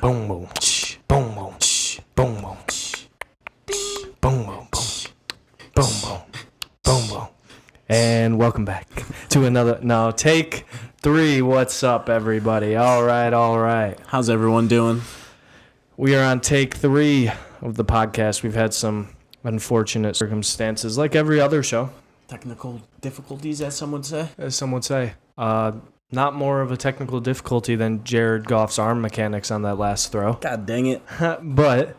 Boom, boom, boom, boom, boom, boom, boom, boom, boom, boom, boom, boom. And welcome back to another. No, take 3. What's up, everybody? All right. How's everyone doing? We are on take 3 of the podcast. We've had some unfortunate circumstances, like every other show. Technical difficulties, as some would say. As some would say. Not more of a technical difficulty than Jared Goff's arm mechanics on that last throw. God dang it. But,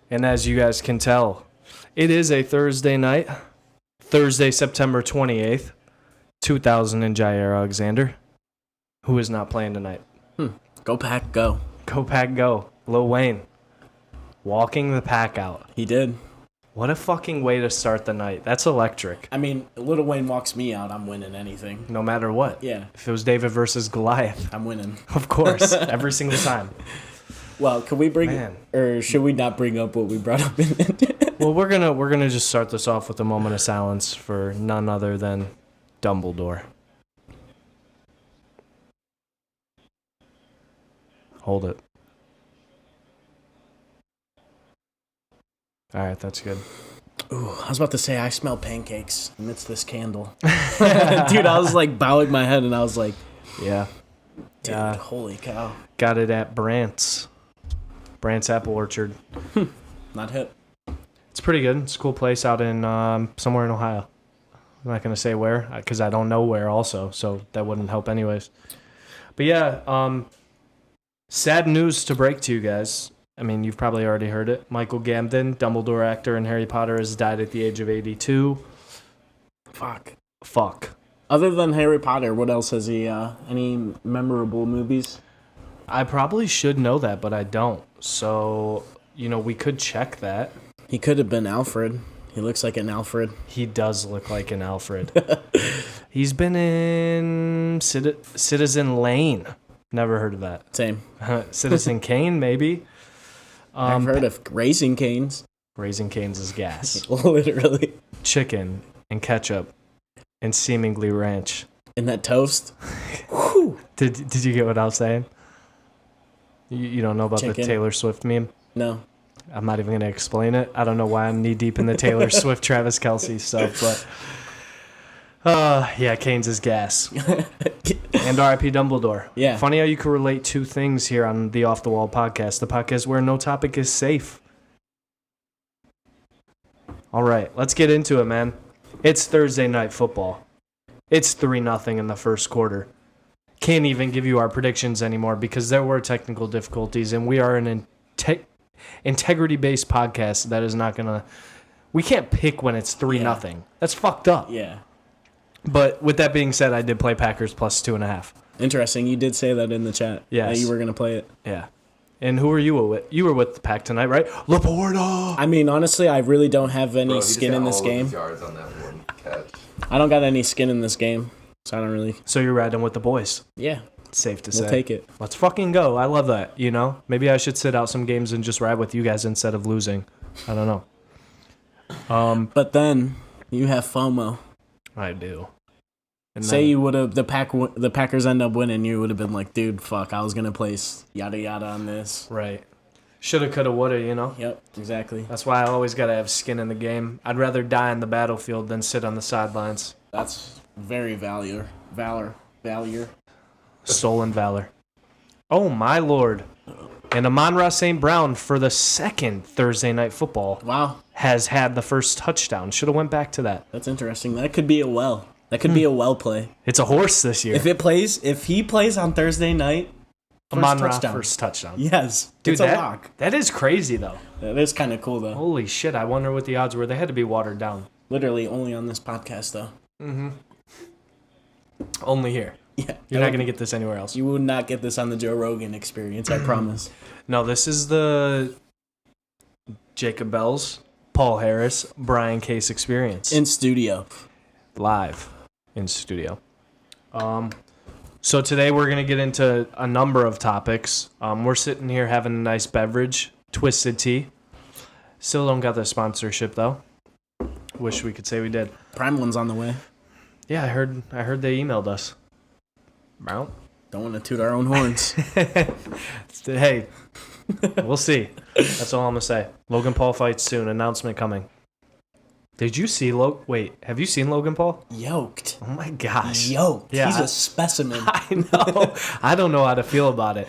and as you guys can tell, it is a Thursday night. Thursday, September 28th, 2000 in Jair Alexander, who is not playing tonight. Go Pack, go. Go Pack, go. Lil Wayne, walking the pack out. He did. What a fucking way to start the night. That's electric. I mean, Lil Wayne walks me out, I'm winning anything. No matter what. Yeah. If it was David versus Goliath. I'm winning. Of course. Every single time. Well, can we or should we not bring up what we brought up in it? Well, we're gonna just start this off with a moment of silence for none other than Dumbledore. Hold it. All right, that's good. Ooh, I was about to say I smell pancakes amidst this candle. Dude, I was like bowing my head and I was like, yeah. Dude, holy cow. Got it at Brant's Apple Orchard. Not hip. It's pretty good. It's a cool place out in somewhere in Ohio. I'm not going to say where because I don't know where also, so that wouldn't help anyways. But yeah, sad news to break to you guys. I mean, you've probably already heard it. Michael Gambon, Dumbledore actor in Harry Potter, has died at the age of 82. Fuck. Other than Harry Potter, what else has he, any memorable movies? I probably should know that, but I don't. So, we could check that. He could have been Alfred. He looks like an Alfred. He does look like an Alfred. He's been in Citizen Lane. Never heard of that. Same. Citizen Kane, maybe. I've heard of Raising Cane's. Raising Cane's is gas. Literally. Chicken and ketchup and seemingly ranch. And that toast. Did you get what I was saying? You don't know about the Taylor Swift meme? No. I'm not even going to explain it. I don't know why I'm knee deep in the Taylor Swift, Travis Kelce stuff, but yeah, Cane's is gas. And R.I.P. Dumbledore. Yeah. Funny how you can relate two things here on the Off the Wall podcast, the podcast where no topic is safe. All right, let's get into it, man. It's Thursday night football. It's 3-0 in the first quarter. Can't even give you our predictions anymore because there were technical difficulties, and we are an integrity-based podcast that is not going to... We can't pick when it's 3-0. Yeah. That's fucked up. Yeah. But with that being said, I did play Packers plus 2.5. Interesting. You did say that in the chat. Yes. That you were going to play it. Yeah. And who were you with? You were with the Pack tonight, right? Laporta! I mean, honestly, I really don't have any skin in this game. Yards on that one catch. I don't got any skin in this game, so I don't really... So you're riding with the boys. Yeah. Safe to say. We'll take it. Let's fucking go. I love that, Maybe I should sit out some games and just ride with you guys instead of losing. I don't know. But then, you have FOMO. I do. And say you would have the Packers end up winning, you would have been like, dude, fuck, I was gonna place yada yada on this. Right. Shoulda, coulda, woulda, Yep, exactly. That's why I always gotta have skin in the game. I'd rather die on the battlefield than sit on the sidelines. That's very valor. Stolen valor. Oh my lord. And Amon-Ra St. Brown for the second Thursday night football. Wow. Has had the first touchdown. Shoulda went back to that. That's interesting. That could be a well. That could be a well play. It's a horse this year. If he plays on Thursday night, first touchdown. Yes. Dude, it's a lock. That is crazy, though. That is kind of cool, though. Holy shit, I wonder what the odds were. They had to be watered down. Literally only on this podcast, though. Mm-hmm. Only here. Yeah. You're not going to get this anywhere else. You would not get this on the Joe Rogan experience, I promise. No, this is the Jacob Belz, Paul Harris, Brian Case experience. In studio. Live. In studio. So today we're going to get into a number of topics. We're sitting here having a nice beverage, Twisted Tea. Still don't got the sponsorship, though. Wish we could say we did. Prime one's on the way. Yeah, I heard they emailed us. Well, Don't want to toot our own horns. Hey, we'll see. That's all I'm gonna say. Logan Paul fights soon. Announcement coming. Did you see Wait, have you seen Logan Paul? Yoked. Oh my gosh. Yoked. Yeah, He's a specimen. I know. I don't know how to feel about it.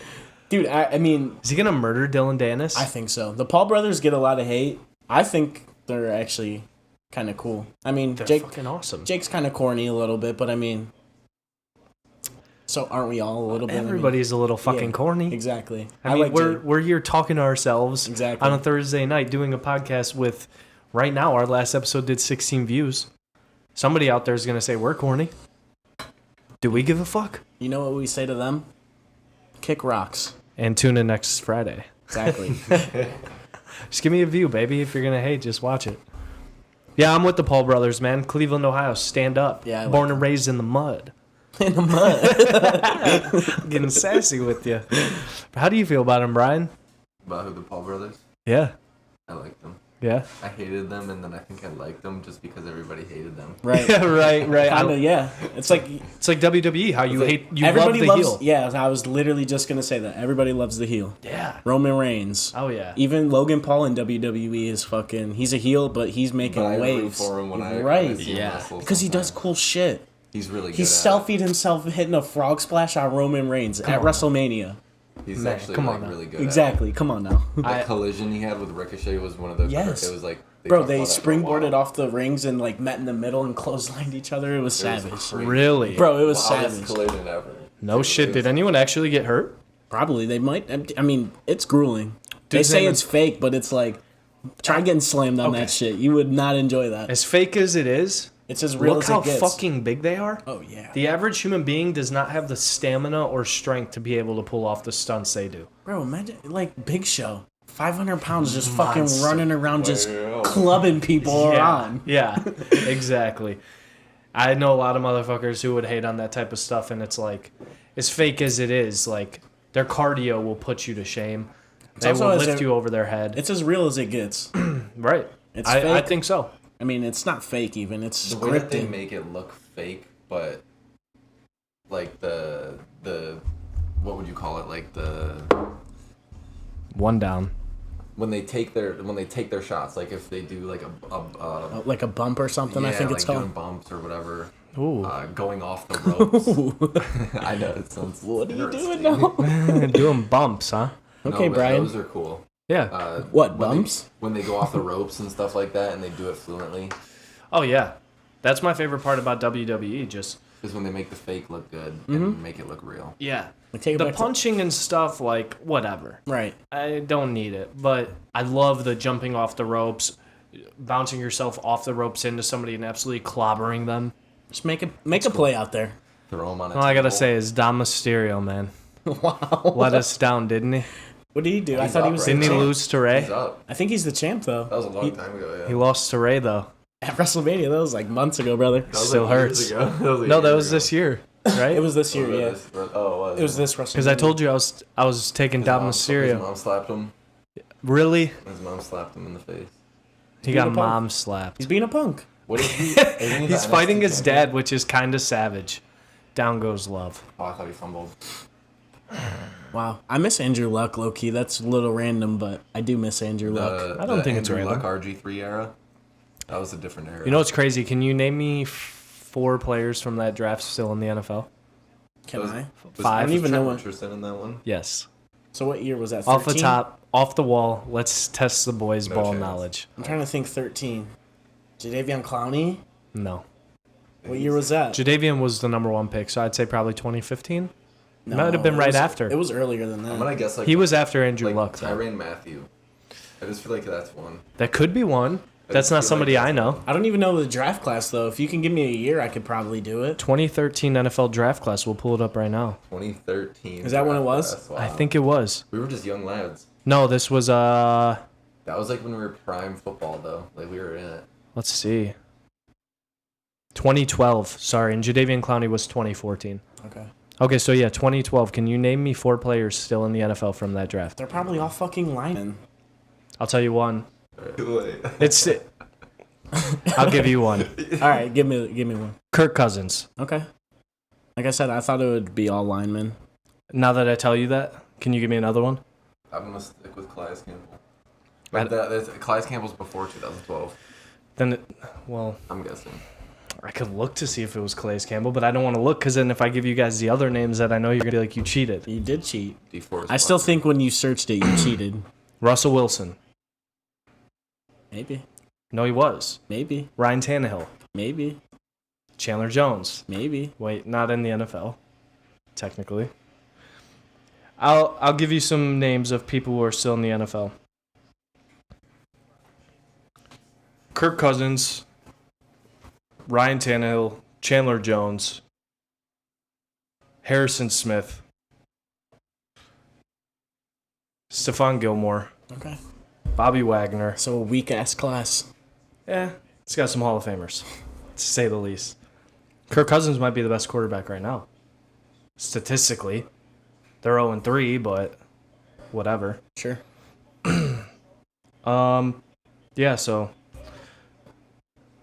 Dude, I mean... Is he going to murder Dylan Dennis? I think so. The Paul brothers get a lot of hate. I think they're actually kind of cool. I mean, they're fucking awesome. Jake's kind of corny a little bit, but I mean... So aren't we all a little bit? Everybody's a little fucking corny. Exactly. I mean, we're here talking to ourselves exactly on a Thursday night doing a podcast with... Right now, our last episode did 16 views. Somebody out there is going to say we're corny. Do we give a fuck? You know what we say to them? Kick rocks. And tune in next Friday. Exactly. Just give me a view, baby. If you're going to hate, just watch it. Yeah, I'm with the Paul brothers, man. Cleveland, Ohio. Stand up. Yeah, Born and raised in the mud. In the mud. I'm getting sassy with you. How do you feel about him, Brian? About who, the Paul brothers? Yeah. I like them. Yeah. I hated them, and then I think I liked them just because everybody hated them. Right. Yeah, right. Kinda, yeah. It's like WWE. How you hate you everybody love the loves, heel. Yeah, I was literally just gonna say that. Everybody loves the heel. Yeah. Roman Reigns. Oh yeah. Even Logan Paul in WWE is fucking. He's a heel, but he's making But I root waves. for him when I right. see him Yeah. wrestle Because he does sometimes. cool shit. He's really good. He at selfied himself hitting a frog splash on Roman Reigns at WrestleMania. it. He's Man, actually come like, on now. really good. Exactly. Come on now. At it. The collision he had with Ricochet was one of those. Yes. It was like. Bro, they springboarded off the rings and like met in the middle and clotheslined each other. It was savage. Really? Bro, it was Wildest savage. collision ever. No shit. Did anyone actually get hurt? Probably. They might. I mean, it's grueling. They Dude's say name it's fake, but it's like, try getting slammed on that shit. You would not enjoy that. As fake as it is, It's as real look as how it gets. fucking big they are. Oh, yeah. The average human being does not have the stamina or strength to be able to pull off the stunts they do. Bro, imagine, like, Big Show. 500 pounds just fucking Monster. running around just clubbing people around. Yeah, exactly. I know a lot of motherfuckers who would hate on that type of stuff, and it's like, as fake as it is, like, their cardio will put you to shame. They also will as lift a- you over their head. It's as real as it gets. Right. It's I fake. think so. I mean, it's not fake even. It's The way that they scripted. make it look fake, but like the what would you call it? Like the One down. when they take their shots, like if they do like Like a bump or something, yeah, I think like it's doing called. bumps or whatever, Ooh. going off the ropes. I know it sounds. What are you interesting. doing now? Doing bumps, huh? Okay, but Brian. Those are cool. Yeah. What, when bumps? when they go off the ropes and stuff like that, and they do it fluently. Oh, yeah. That's my favorite part about WWE. Just Is when they make the fake look good and make it look real. yeah. Like, take it The back to- punching and stuff, like, whatever. Right. I don't need it, but I love the jumping off the ropes, bouncing yourself off the ropes into somebody and absolutely clobbering them. Just make a play out there. Throw them on a All I gotta table. say is Dom Mysterio, man, Wow. let us down, didn't he? What did he do? I He's thought he up, was right? the Didn't he champ. lose to Ray? He's up. I think he's the champ though. That was a long time ago. Yeah. He lost to Ray though. At WrestleMania, that was like months ago, brother. That was Still like years hurts. ago. No, that was this year, right? It was this year, Oh, yeah. this- oh, it was. It was this WrestleMania. Because I told you I was taking His Dom mom- His Mysterio. mom slapped him. Really? His mom slapped him in the face. He being got a punk. mom slapped. He's being a punk. What is he? Isn't he He's the fighting NXT his champion? dad, which is kind of savage. Down goes love. Oh, I thought he fumbled. Wow. I miss Andrew Luck, low key. That's a little random, but I do miss Andrew Luck. I don't think it's Andrew random. Luck RG3 era. That was a different era. You know what's crazy? Can you name me 4 players from that draft still in the NFL? Can was- I? Was- Five. I don't was even Trent know what- Richardson in that one. Yes. So what year was that? 13? Off the top, off the wall. Let's test the boys' No ball chance. knowledge. I'm trying to think 13. Jadeveon Clowney? No. What year was that? Jadavian was the number 1 pick, so I'd say probably 2015. No, Might have been it right was- after. It was earlier than I'm that. gonna guess like He was after Andrew like Luck, though. Tyrann Matthew. I just feel like that's one. That could be one. That's just not feel somebody like I that's know. one. I don't even know the draft class, though. If you can give me a year, I could probably do it. 2013 NFL draft class. We'll pull it up right now. 2013. Is that when it was? That's I wild. think it was. we were just young lads. No, this was That was like when we were prime football though. Like we were in it. let's see. 2012. Sorry, and Jadeveon Clowney was 2014. Okay. Okay, so yeah, 2012. Can you name me 4 players still in the NFL from that draft? They're probably all fucking linemen. I'll tell you one. Wait. It's I'll give you one. All right, give me one. Kirk Cousins. Okay. Like I said, I thought it would be all linemen. Now that I tell you that, can you give me another one? I'm gonna stick with Calais Campbell. But Calais Campbell's before 2012. Then, well, I'm guessing. I could look to see if it was Calais Campbell, but I don't want to look because then if I give you guys the other names that I know, you're going to be like, you cheated. You did cheat. D4 I still think when you searched it, you cheated. Russell Wilson. Maybe. No, he was. Maybe. Ryan Tannehill. Maybe. Chandler Jones. Maybe. Wait, not in the NFL, technically. I'll give you some names of people who are still in the NFL. Kirk Cousins, Ryan Tannehill, Chandler Jones, Harrison Smith, Stephon Gilmore, Okay. Bobby Wagner. So a weak-ass class. It's got some Hall of Famers, to say the least. Kirk Cousins might be the best quarterback right now. Statistically. They're 0-3, but whatever. Sure. Yeah, so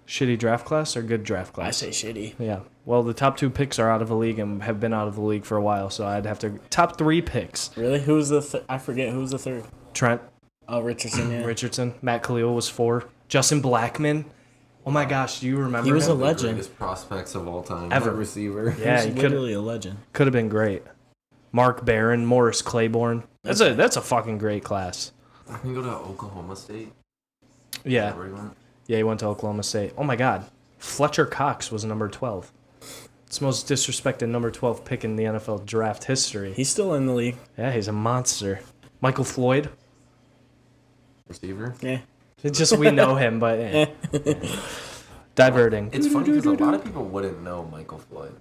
shitty draft class or good draft class? I say shitty. Yeah. Well, the top 2 picks are out of the league and have been out of the league for a while, so I'd have to top 3 picks. Really? Who's the I forget who's the third. Trent Oh, Richardson, yeah. Richardson, Matt Khalil was 4. Justin Blackmon. Oh my gosh, do you remember He was him? a legend. Greatest prospects of all time. Ever. Receiver. Yeah, He's he literally a legend. could have been great. Mark Barron, Morris Claiborne. That's a fucking great class. I can go to Oklahoma State. Yeah. Is that where he went? Yeah, he went to Oklahoma State. Oh my God. Fletcher Cox was number 12. It's the most disrespected number 12 pick in the NFL draft history. He's still in the league. Yeah, he's a monster. Michael Floyd. Receiver. Yeah. It's just we know him, but diverting. It's funny because a lot of people wouldn't know Michael Floyd.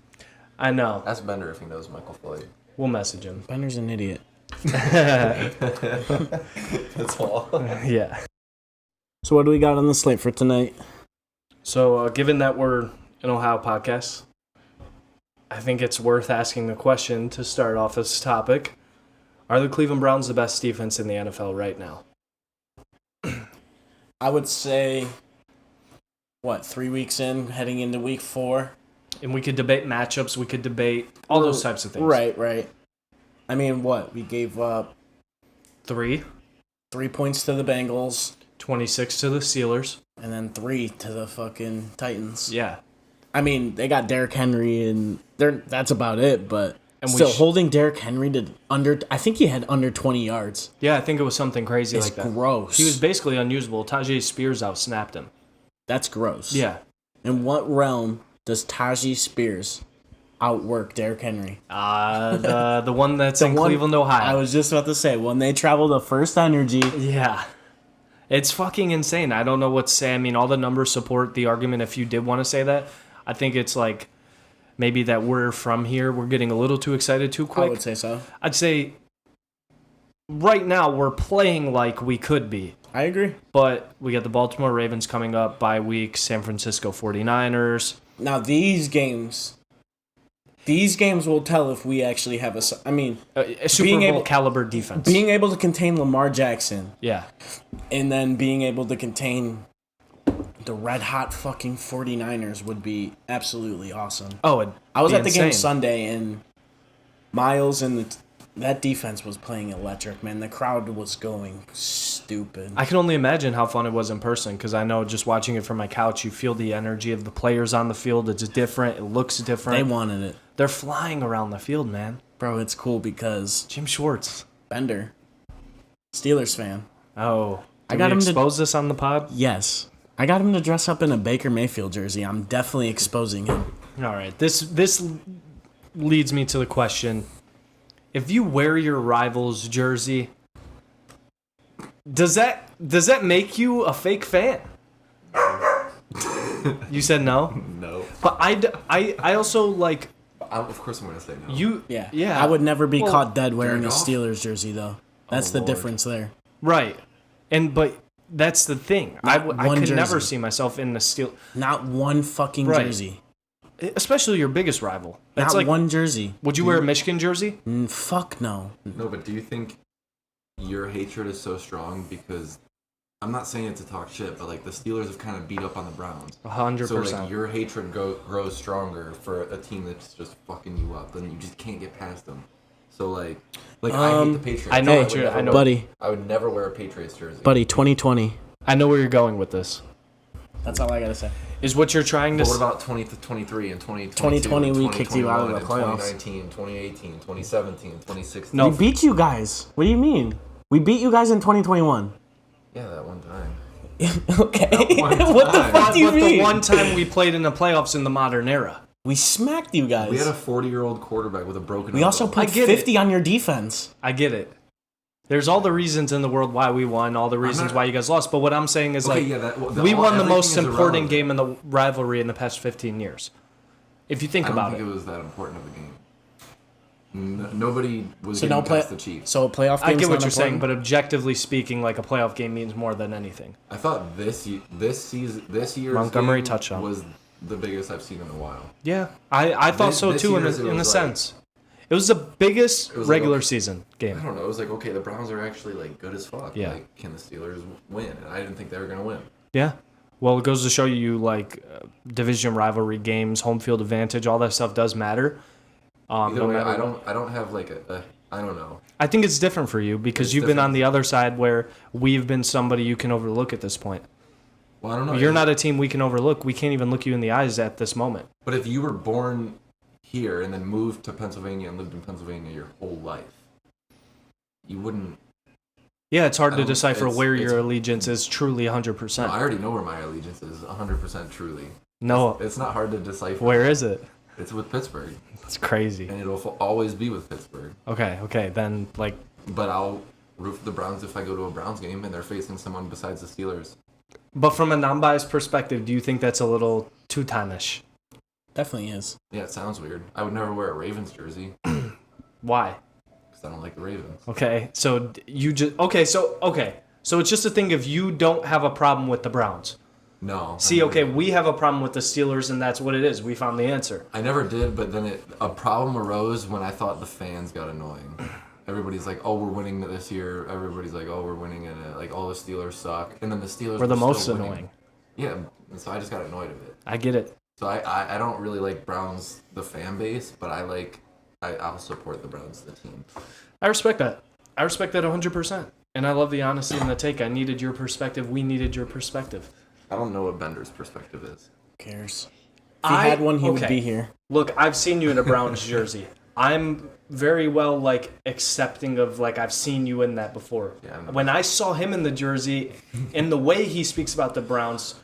I know. Ask Bender if he knows Michael Floyd. We'll message him. Bender's an idiot. That's all. Yeah. So what do we got on the slate for tonight? So, given that we're an Ohio podcast, I think it's worth asking the question to start off this topic. Are the Cleveland Browns the best defense in the NFL right now? I would say, 3 weeks in, heading into week 4? And we could debate matchups. We could debate all those types of things. Right. I mean, we gave up 3. 3 points to the Bengals, 26 to the Steelers. and then 3 to the fucking Titans. Yeah. I mean, they got Derrick Henry, and that's about it, but And still, holding Derrick Henry to I think he had under 20 yards. Yeah, I think it was something crazy It's like that. gross. He was basically unusable. Tajay Spears outsnapped him. That's gross. Yeah. In what realm does Tajay Spears outwork Derrick Henry? The one that's in Cleveland, Ohio. I was just about to say, when they travel to First Energy. Yeah. It's fucking insane. I don't know what to say. I mean, all the numbers support the argument if you did want to say that. I think it's like maybe that we're from here. We're getting a little too excited too quick. I would say so. I'd say right now we're playing like we could be. I agree. But we got the Baltimore Ravens coming up bye week, San Francisco 49ers. Now, these games will tell if we actually have a Super Bowl caliber defense. Being able to contain Lamar Jackson. Yeah. And then being able to contain the red-hot fucking 49ers would be absolutely awesome. Oh, I was at the game Sunday, and Miles and that defense was playing electric, man. The crowd was going stupid. I can only imagine how fun it was in person because I know just watching it from my couch, you feel the energy of the players on the field. It's different. It looks different. They wanted it. They're flying around the field, man. Bro, it's cool because Jim Schwartz. Bender, Steelers fan. Oh. I got him expose this on the pod? Yes. I got him to dress up in a Baker Mayfield jersey. I'm definitely exposing him. All right. This leads me to the question. If you wear your rival's jersey, does that make you a fake fan? You said no? No. But I also like... Of course I'm going to say no. Yeah. I would never be Well, caught dead wearing a Jared Goff? Steelers jersey, though. That's the Lord. difference there. Right. But that's the thing. I Not could one never jersey. see myself in the Steel... Not one fucking Right. jersey. Especially your biggest rival. That's Not like, one jersey. would you wear a Michigan jersey? Fuck no. No, but do you think your hatred is so strong because I'm not saying it to talk shit, but like the Steelers have kind of beat up on the Browns. 100%. So like your hatred grows stronger for a team that's just fucking you up, then you just can't get past them. So like I hate the Patriots. I know Hey, I know, buddy. I would never wear a Patriots jersey. Buddy, 2020. I know where you're going with this. That's all I gotta say. Is what you're trying to But what about 2023 and 2022? 2020 we kicked you out of the playoffs. 2019, 2018, 2017, 2016. No. We beat you guys. What do you mean? We beat you guys in 2021. Yeah, that one time. Okay. one What the time. fuck do you but mean? the one time we played in the playoffs in the modern era. We smacked you guys. We had a 40-year-old quarterback with a broken We also elbow. put I get 50 on your defense. I get it. There's all the reasons in the world why we won, all the reasons why you guys lost. But what I'm saying is, Okay, like, yeah, we won the most everything is important irrelevant. game in the rivalry in the past 15 years. If you think I don't about think it. it was that important of a game. Nobody was So getting no play. past the Chiefs. So a playoff game. I get what you're saying, but objectively speaking, like a playoff game means more than anything. I thought this year's Montgomery game touchdown was the biggest I've seen in a while. Yeah, I thought so This too in year's it a was sense. It was the biggest was like, regular okay. season I game. don't know. It was like, okay, the Browns are actually like good as fuck. Yeah. Like, can the Steelers win? And I didn't think they were gonna win. Yeah. Well, it goes to show you, like, division rivalry games, home field advantage, all that stuff does matter. Either No way, matter I what. don't have like I don't know. I think it's different for you because It's you've been on different. the other side where we've been somebody you can overlook at this point. Well, I don't know. You're not a team we can overlook. We can't even look you in the eyes at this moment. But if you were born here and then moved to Pennsylvania and lived in Pennsylvania your whole life, you wouldn't. Yeah, it's hard I to don't- decipher it's- where it's- your allegiance is truly 100%. No, I already know where my allegiance is 100% truly. No, It's not hard to decipher. where is it? It's with Pittsburgh, It's crazy. and it'll always be with Pittsburgh. Okay, then, like, But I'll root for the Browns if I go to a Browns game and they're facing someone besides the Steelers. but from a non-biased perspective, do you think that's a little too tanish? Definitely is. Yeah, it sounds weird. I would never wear a Ravens jersey Why? because I don't like the Ravens. Okay, so you just so it's just a thing of you don't have a problem with the Browns. No. See, okay, we have a problem with the Steelers, and that's what it is. We found the answer. I never did, but then a problem arose when I thought the fans got annoying. Everybody's like, "Oh, we're winning this year." Everybody's like, "Oh, we're winning in it." Like, all the Steelers suck, and then the Steelers We're the were most still winning. annoying. Yeah, and so I just got annoyed of it. I get it. So I don't really like Browns the fan base, but I'll support the Browns the team. I respect that. I respect that 100%. And I love the honesty and the take. I needed your perspective. We needed your perspective. I don't know what Bender's perspective is. Who cares? If he had one, he would okay. be here. Look, I've seen you in a Browns jersey. I'm very well, like, accepting of, like, I've seen you in that before. Yeah, I know. When I saw him in the jersey, and the way he speaks about the Browns,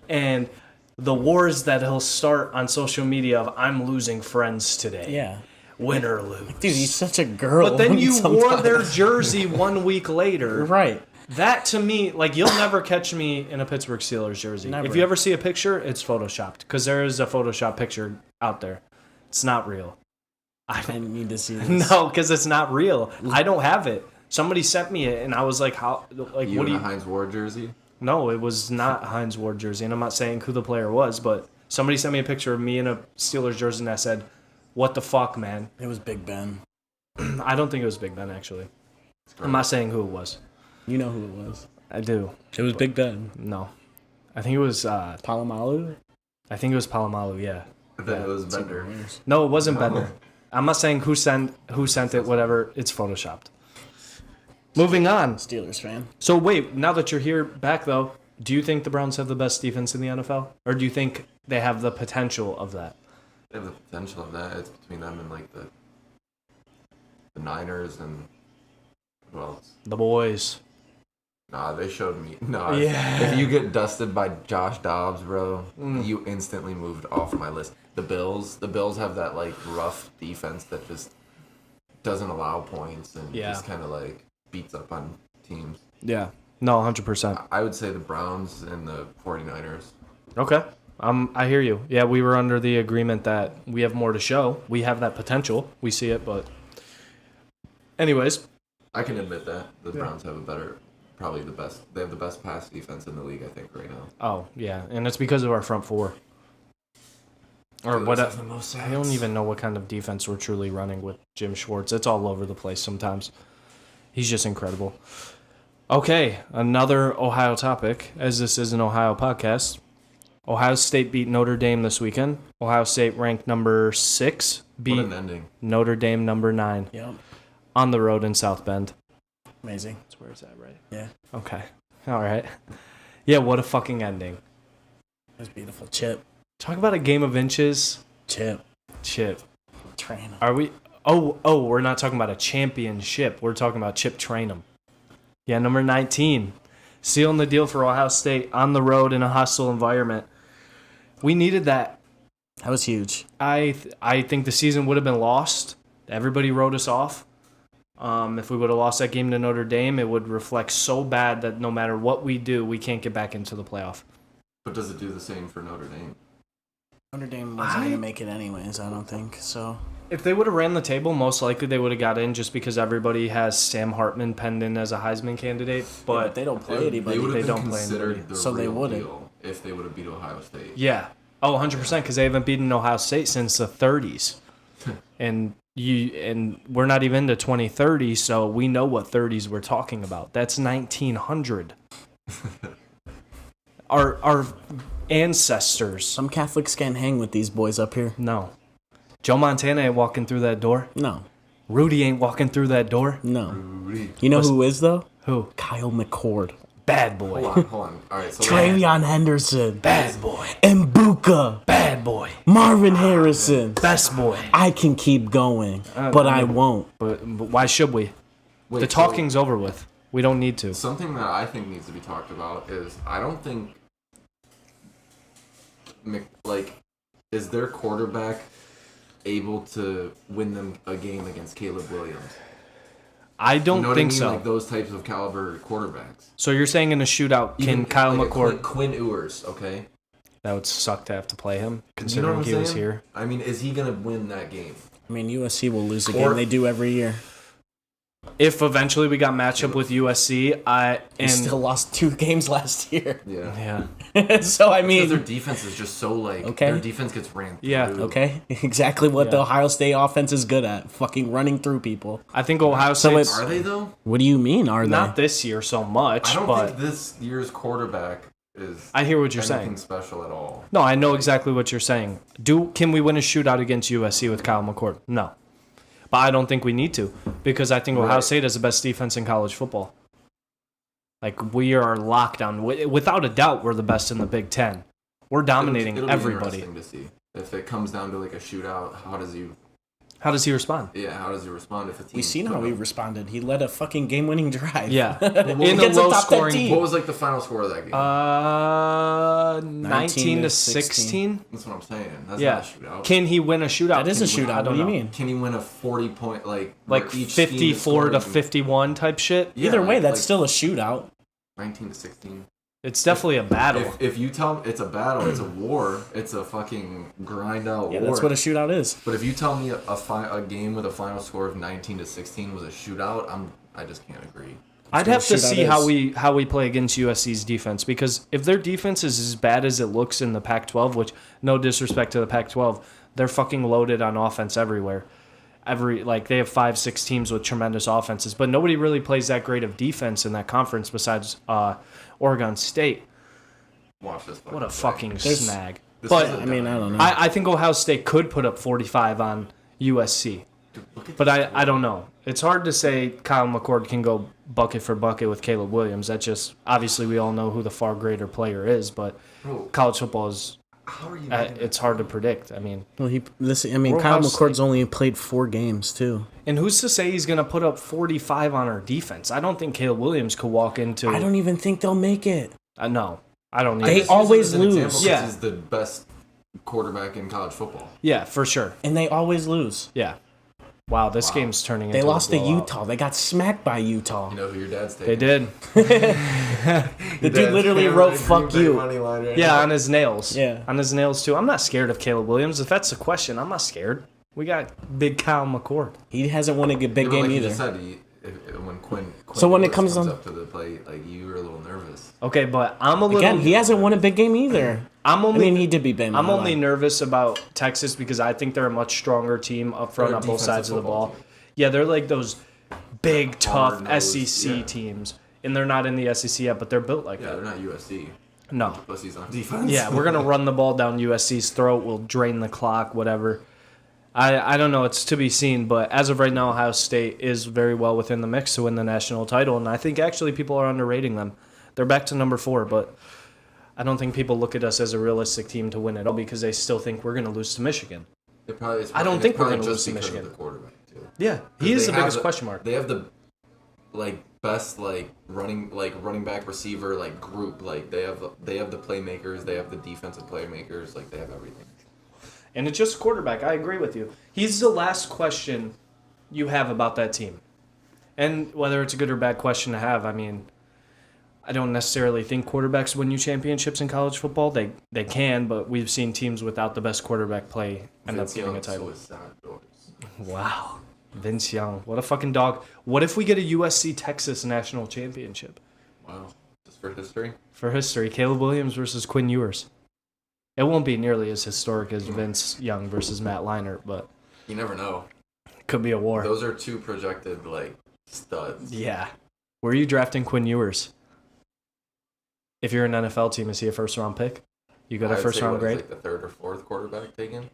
and the wars that he'll start on social media of, I'm losing friends today. Yeah. Win or lose. Dude, he's such a girl. But then you wore sometimes. their jersey 1 week later. Right. That, to me, like, you'll never catch me in a Pittsburgh Steelers jersey. Never. If you ever see a picture, it's Photoshopped. Because there is a Photoshop picture out there. It's not real. I didn't need to see this. No, because it's not real. I don't have it. Somebody sent me it, and I was like, "How? Like, You what do in you?" a Heinz Ward jersey? No, it was not Heinz Ward jersey, and I'm not saying who the player was, but somebody sent me a picture of me in a Steelers jersey, and I said, "What the fuck, man?" It was Big Ben. I don't think it was Big Ben, actually. I'm not saying who it was. You know who it was. I do. It was Big Ben. No, I think it was. Palomalu? I think it was Palomalu. Yeah. I bet it was Bender. No, it wasn't Bender. I'm not saying who sent it. Whatever. It's photoshopped. Moving on. Steelers fan. So wait, now that you're here back though, do you think the Browns have the best defense in the NFL, or do you think they have the potential of that? They have the potential of that. It's between them and like the Niners and who else? The boys. Nah, they showed me. No, Yeah. if you get dusted by Josh Dobbs, bro, you instantly moved off my list. The Bills have that like rough defense that just doesn't allow points and Yeah. just kind of like beats up on teams. Yeah. No, 100%. I would say the Browns and the 49ers. Okay. I hear you. Yeah, we were under the agreement that we have more to show. We have that potential. We see it, but anyways, I can admit that the Browns have probably the best. They have the best pass defense in the league, I think, right now. oh, yeah, and it's because of our front four. Or Steelers what? have the most I don't sacks. even know what kind of defense we're truly running with Jim Schwartz. It's all over the place sometimes. He's just incredible. Okay, another Ohio topic, as this is an Ohio podcast. Ohio State beat Notre Dame this weekend. Ohio State ranked number 6, What beat an ending. Notre Dame number 9. Yep. on the road in South Bend. Amazing. That's where it's at, right? Yeah. Okay. All right. Yeah, what a fucking ending. It was beautiful. Chip. Talk about a game of inches. Chip. Train. Are we? Oh, we're not talking about a championship. We're talking about Chip Trainum. Yeah, number 19. Sealing the deal for Ohio State on the road in a hostile environment. We needed that. That was huge. I think the season would have been lost. Everybody wrote us off. If we would have lost that game to Notre Dame, it would reflect so bad that no matter what we do, we can't get back into the playoff. But does it do the same for Notre Dame? Notre Dame wasn't going to make it anyways, I don't think. So If they would have ran the table, most likely they would have got in just because everybody has Sam Hartman penned in as a Heisman candidate. But they don't play anybody. They don't play anybody. So they wouldn't. If they would have beat Ohio State. Yeah. Oh, 100%, because they haven't beaten Ohio State since the 30s. and we're not even to 2030, so we know what 30s we're talking about. That's 1900. Our ancestors. Some Catholics can't hang with these boys up here. No. Joe Montana ain't walking through that door. No. Rudy ain't walking through that door. No. You know who is, though? Who? Kyle McCord. Bad boy. Hold on. All right, so Travion Henderson. Bad boy. Mbuka. Bad boy. Marvin Harrison. Best boy. I can keep going, but I won't. But why should we? wait, The talking's over with. We don't need to. Something that I think needs to be talked about is I don't think is their quarterback able to win them a game against Caleb Williams? I don't You know what think I mean? so. Like those types of caliber quarterbacks. So you're saying in a shootout, Even Kyle like McCord... Quinn Ewers, okay? That would suck to have to play him, You know considering what I'm he was saying? here. I mean, is he gonna win that game? I mean, USC will lose a Or- game. They do every year. If eventually we got matchup with USC, They still lost 2 games last year. Yeah. Yeah. So, I Because their mean, defense is just so Okay. their defense gets ran through. Yeah. okay, exactly what the Ohio State offense is good at. Fucking running through people. I think Ohio So State's... Are they though? What do you mean, are they? Not this year so much, I don't but... think this year's quarterback is I hear what you're anything saying. special at all. No, I know exactly what you're saying. Can we win a shootout against USC with Kyle McCord? No. But I don't think we need to, because I think Ohio Right. State has the best defense in college football. Like, we are locked on. Without a doubt, we're the best in the Big Ten. We're dominating It'll be everybody. interesting to see if it comes down to like a shootout. How does he respond? How does he respond if a team? We've seen how he responded. He led a fucking game-winning drive. Yeah. In a Against a top 10 low-scoring... team. What was like the final score of that game? 19 to 16? That's what I'm saying. That's Yeah. not a shootout. Can he win a shootout? That is a Can he win- shootout. I What don't do you know. mean? Can he win a 40-point Like where each team is 54 to scoring- 51 type shit? Yeah, Either way, that's like still a shootout. 19 to 16. It's definitely a battle. If you tell me it's a battle, it's a war, it's a fucking grind out Yeah, war. that's what a shootout is. But if you tell me a game with a final score of 19 to 16 was a shootout, I just can't agree. I'd what have to a shootout see is. how we play against USC's defense, because if their defense is as bad as it looks in the Pac-12, which no disrespect to the Pac-12, they're fucking loaded on offense everywhere. They have 5-6 teams with tremendous offenses, but nobody really plays that great of defense in that conference besides Oregon State. Watch this. What a fucking snag. This But is a I mean, I don't know. I think Ohio State could put up 45 on USC. But I don't know. It's hard to say Kyle McCord can go bucket for bucket with Caleb Williams. That just, obviously we all know who the far greater player is, but Bro, college football is, how are you? it's hard to predict. I mean, Well, We're Kyle Ohio McCord's only played 4 games too. and who's to say he's going to put up 45 on our defense? I don't think Caleb Williams could walk into... I don't even think they'll make it. No, I don't They either. always lose. Yeah. He's the best quarterback in college football. Yeah, for sure. And they always lose. Yeah. Wow, this game's turning into They a lost to blowout. Utah. They got smacked by Utah. You know who your dad's taking? They did. The dude literally wrote "fuck you." Yeah, on his nails. Yeah. On his nails, too. I'm not scared of Caleb Williams. If that's the question, I'm not scared. We got big Kyle McCord. He hasn't won a big Yeah, but game like either. you just said, when Quinn So when it Ewers comes on- up to the plate, like you were a little nervous. Okay, but I'm a little... Again, he hasn't won a big game either. I'm only, I mean, he did beat Bama. I'm only nervous about Texas because I think they're a much stronger team up front They're a on both defensive sides of the football ball. team. Yeah, they're like those big, tough Hard-nosed, SEC yeah. teams. And they're not in the SEC yet, but they're built like Yeah, that. they're not USC. No. Pussies on defense. Yeah, we're going to run the ball down USC's throat. We'll drain the clock, whatever. I don't know. It's to be seen, but as of right now, Ohio State is very well within the mix to win the national title, and I think actually people are underrating them. They're back to number 4, but I don't think people look at us as a realistic team to win it all because they still think we're going to lose to Michigan. I don't think we're going to lose to Michigan. The quarterback too. Yeah, he is the biggest question mark. They have the best running back receiver group. They have the playmakers. They have the defensive playmakers. They have everything. And it's just quarterback. I agree with you. He's the last question you have about that team. And whether it's a good or bad question to have, I mean, I don't necessarily think quarterbacks win you championships in college football. They can, but we've seen teams without the best quarterback play end up getting a title. Wow. Vince Young. What a fucking dog. What if we get a USC-Texas national championship? Wow. Just for history? For history. Caleb Williams versus Quinn Ewers. It won't be nearly as historic as Vince Young versus Matt Leinart, but... You never know. It could be a war. Those are two projected, studs. Yeah. Where are you drafting Quinn Ewers? If you're an NFL team, is he a first-round pick? You got a first-round grade? The third or fourth quarterback taken?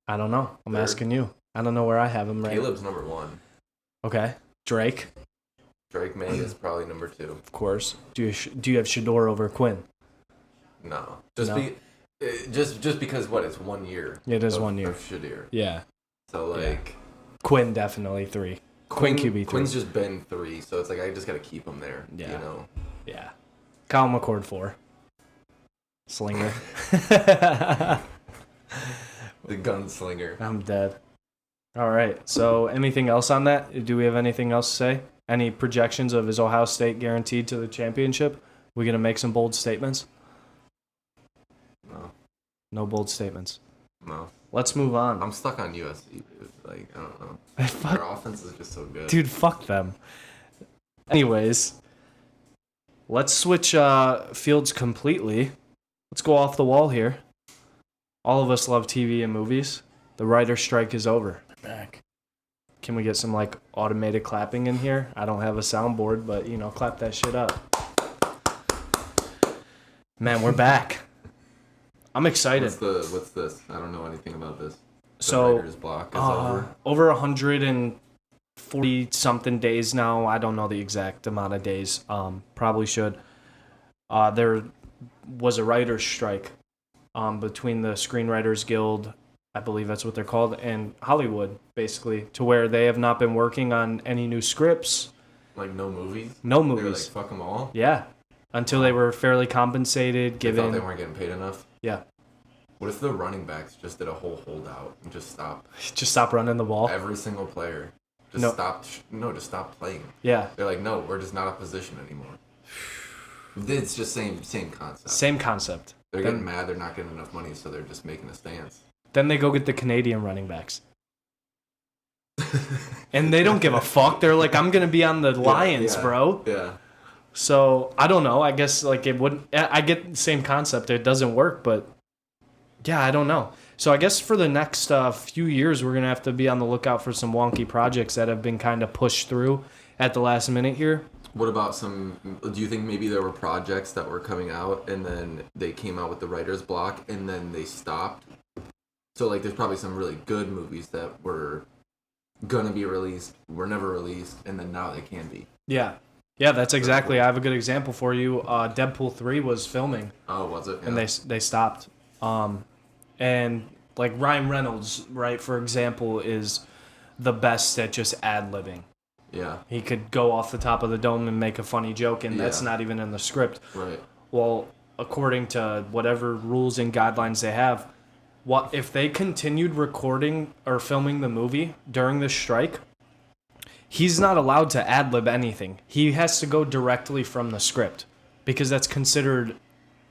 I don't know. I'm asking you. I don't know where I have him right. Caleb's number 1. Okay. Drake? Drake May is probably number 2. Of course. Do you have Shador over Quinn? No. No? Just because, it's 1 year. It is 1 year. Of Shador. Yeah. So, Quinn definitely 3. Quinn QB 3. Quinn's just been 3, so it's I just got to keep him there. Yeah. You know? Yeah. Kyle McCord 4. Slinger. The gunslinger. I'm dead. All right. So anything else on that? Do we have anything else to say? Any projections of is Ohio State guaranteed to the championship? We going to make some bold statements? No. No bold statements. No. Let's move on. I'm stuck on USC, dude. I don't know. Their offense is just so good. Dude, fuck them. Anyways, let's switch fields completely. Let's go off the wall here. All of us love TV and movies. The writer's strike is over. They're back. Can we get some automated clapping in here? I don't have a soundboard, but clap that shit up. Man, we're back. I'm excited. What's this? I don't know anything about this. The writer's block is over 140 something days now. I don't know the exact amount of days. Probably should. There was a writer's strike between the Screenwriters Guild, I believe that's what they're called, and Hollywood, basically, to where they have not been working on any new scripts. No movies? No movies. They're fuck them all? Yeah. Until they were fairly compensated, They thought they weren't getting paid enough? Yeah. What if the running backs just did a whole holdout and just stopped? Just stop running the ball? Every single player. Just stop playing. Yeah. They're no, we're just not a position anymore. It's just same concept. Same concept. They're getting mad they're not getting enough money, so they're just making a stance. Then they go get the Canadian running backs. And they don't give a fuck. They're I'm going to be on the Lions, bro. Yeah. So, I don't know. I guess, it wouldn't... I get the same concept. It doesn't work, but... Yeah, I don't know. So, I guess for the next few years, we're going to have to be on the lookout for some wonky projects that have been kind of pushed through at the last minute here. What about do you think maybe there were projects that were coming out and then they came out with the writer's block and then they stopped? So, there's probably some really good movies that were going to be released, were never released, and then now they can be. Yeah. Yeah, that's exactly. I have a good example for you. Deadpool 3 was filming. Oh, was it? Yeah. And they stopped. And Ryan Reynolds, right, for example, is the best at just ad-libbing. Yeah. He could go off the top of the dome and make a funny joke, and that's not even in the script. Right. Well, according to whatever rules and guidelines they have, what if they continued recording or filming the movie during this strike? He's not allowed to ad-lib anything. He has to go directly from the script because that's considered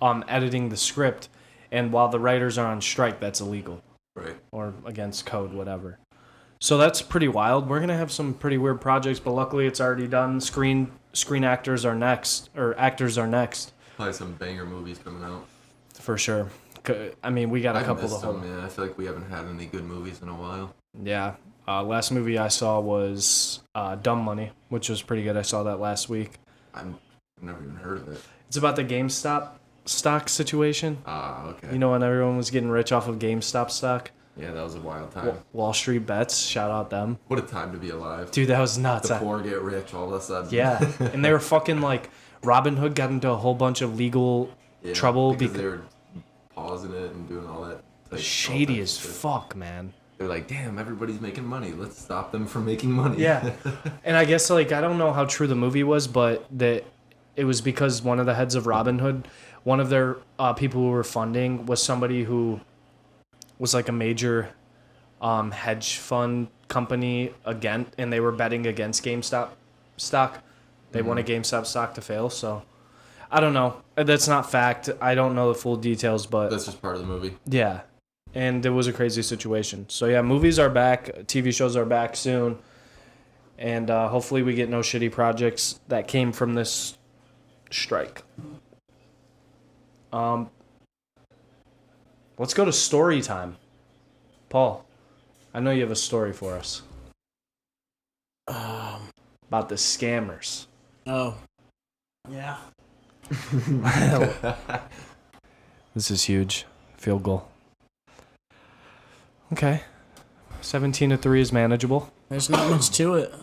editing the script. And while the writers are on strike, that's illegal. Right. Or against code, whatever. So that's pretty wild. We're going to have some pretty weird projects, but luckily it's already done. Screen actors are next. Probably some banger movies coming out. For sure. I mean, we got a couple to hold. Yeah, I feel like we haven't had any good movies in a while. Yeah. Last movie I saw was Dumb Money, which was pretty good. I saw that last week. I've never even heard of it. It's about the GameStop stock situation. Ah, okay. You know when everyone was getting rich off of GameStop stock? Yeah, that was a wild time. Wall Street Bets, shout out them. What a time to be alive. Dude, that was nuts. The poor get rich all of a sudden. Yeah, and they were fucking like, Robin Hood got into a whole bunch of legal trouble because they were pausing it and doing all that. Shady as fuck, man. They're like, damn, everybody's making money. Let's stop them from making money. Yeah, and I guess like I don't know how true the movie was, but that it was because one of the heads of Robin Hood, one of their people who were funding was somebody who was like a major hedge fund company again, and they were betting against GameStop stock. They wanted GameStop stock to fail, so I don't know. That's not fact. I don't know the full details, but that's just part of the movie. Yeah, and it was a crazy situation. So yeah, movies are back, TV shows are back soon, and hopefully we get no shitty projects that came from this strike. Let's go to story time. Paul, I know you have a story for us. About the scammers. Oh. Yeah. This is huge. Field goal. Okay. 17-3 is manageable. There's not much to it.